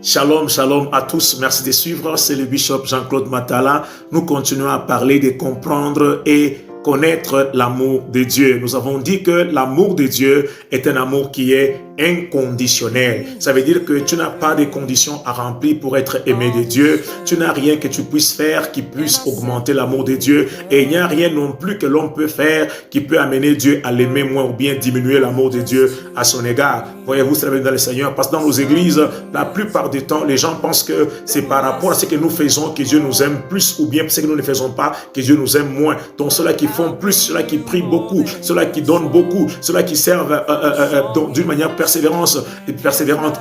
Shalom, shalom à tous. Merci de suivre. C'est le bishop Jean-Claude Matala. Nous continuons à parler de comprendre et connaître l'amour de Dieu. Nous avons dit que l'amour de Dieu est un amour qui est inconditionnel. Ça veut dire que tu n'as pas de conditions à remplir pour être aimé de Dieu. Tu n'as rien que tu puisses faire qui puisse augmenter l'amour de Dieu. Et il n'y a rien non plus que l'on peut faire qui peut amener Dieu à l'aimer moins ou bien diminuer l'amour de Dieu à son égard. Voyez-vous, c'est la même dans le Seigneur. Parce que dans nos églises, la plupart du temps, les gens pensent que c'est par rapport à ce que nous faisons que Dieu nous aime plus ou bien ce que nous ne faisons pas que Dieu nous aime moins. Donc ceux-là qui font plus, ceux-là qui prient beaucoup, ceux-là qui donnent beaucoup, ceux-là qui servent d'une manière persévérante,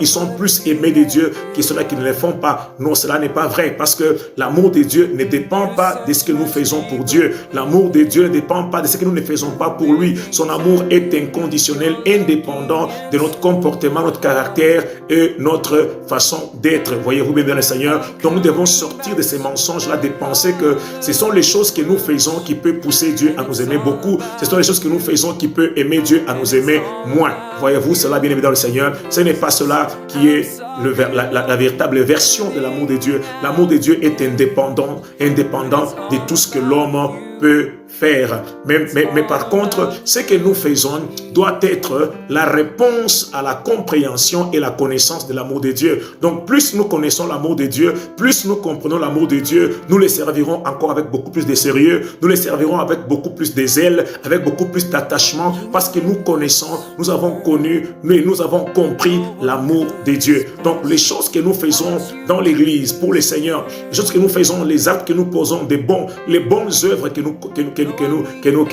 ils sont plus aimés de Dieu que ceux-là qui ne le font pas. Non, cela n'est pas vrai parce que l'amour de Dieu ne dépend pas de ce que nous faisons pour Dieu. L'amour de Dieu ne dépend pas de ce que nous ne faisons pas pour lui. Son amour est inconditionnel, indépendant de notre comportement, notre caractère et notre façon d'être. Voyez-vous bien, le Seigneur. Donc nous devons sortir de ces mensonges-là, de penser que ce sont les choses que nous faisons qui peuvent pousser Dieu à nous aimer beaucoup. Ce sont les choses que nous faisons qui peuvent aimer Dieu à nous aimer moins. Voyez-vous cela, bien évidemment, le Seigneur. Ce n'est pas cela qui est la véritable version de l'amour de Dieu. L'amour de Dieu est indépendant de tout ce que l'homme peut faire. Mais par contre, ce que nous faisons doit être la réponse à la compréhension et la connaissance de l'amour de Dieu. Donc, plus nous connaissons l'amour de Dieu, plus nous comprenons l'amour de Dieu, nous les servirons encore avec beaucoup plus de sérieux, nous les servirons avec beaucoup plus de zèle, avec beaucoup plus d'attachement, parce que nous connaissons, nous avons connu, mais nous avons compris l'amour de Dieu. Donc, les choses que nous faisons dans l'église pour le Seigneur, les choses que nous faisons, les actes que nous posons, les bonnes œuvres que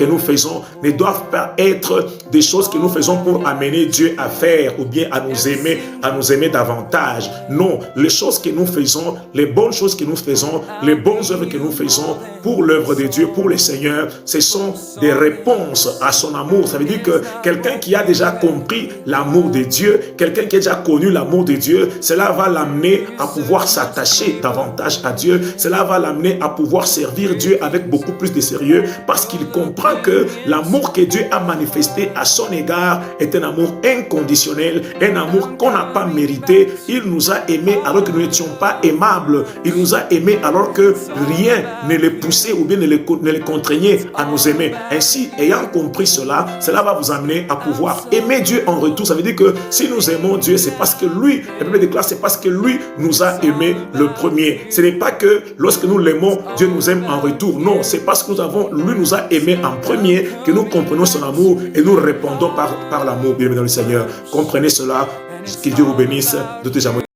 nous faisons ne doivent pas être des choses que nous faisons pour amener Dieu à faire ou bien à nous aimer davantage. Non, les choses que nous faisons, les bonnes choses que nous faisons, les bonnes œuvres que nous faisons pour l'œuvre de Dieu, pour le Seigneur, ce sont des réponses à son amour. Ça veut dire que quelqu'un qui a déjà compris l'amour de Dieu, quelqu'un qui a déjà connu l'amour de Dieu, cela va l'amener à pouvoir s'attacher davantage à Dieu. Cela va l'amener à pouvoir servir Dieu avec beaucoup plus de sérieux parce qu'il comprend que l'amour que Dieu a manifesté à son égard est un amour inconditionnel, un amour qu'on n'a pas mérité. Il nous a aimés alors que nous n'étions pas aimables. Il nous a aimés alors que rien ne les poussait ou bien ne les contraignait à nous aimer. Ainsi, ayant compris cela, cela va vous amener à pouvoir aimer Dieu en retour. Ça veut dire que si nous aimons Dieu, c'est parce que lui, la Bible déclare, c'est parce que lui nous a aimés le premier. Ce n'est pas que lorsque nous l'aimons, Dieu nous aime en retour. Non, c'est parce que lui nous a aimés en premier que nous comprenons son amour et nous répondons par l'amour. Bien dans le Seigneur. Comprenez cela. Que Dieu vous bénisse de tous les amours.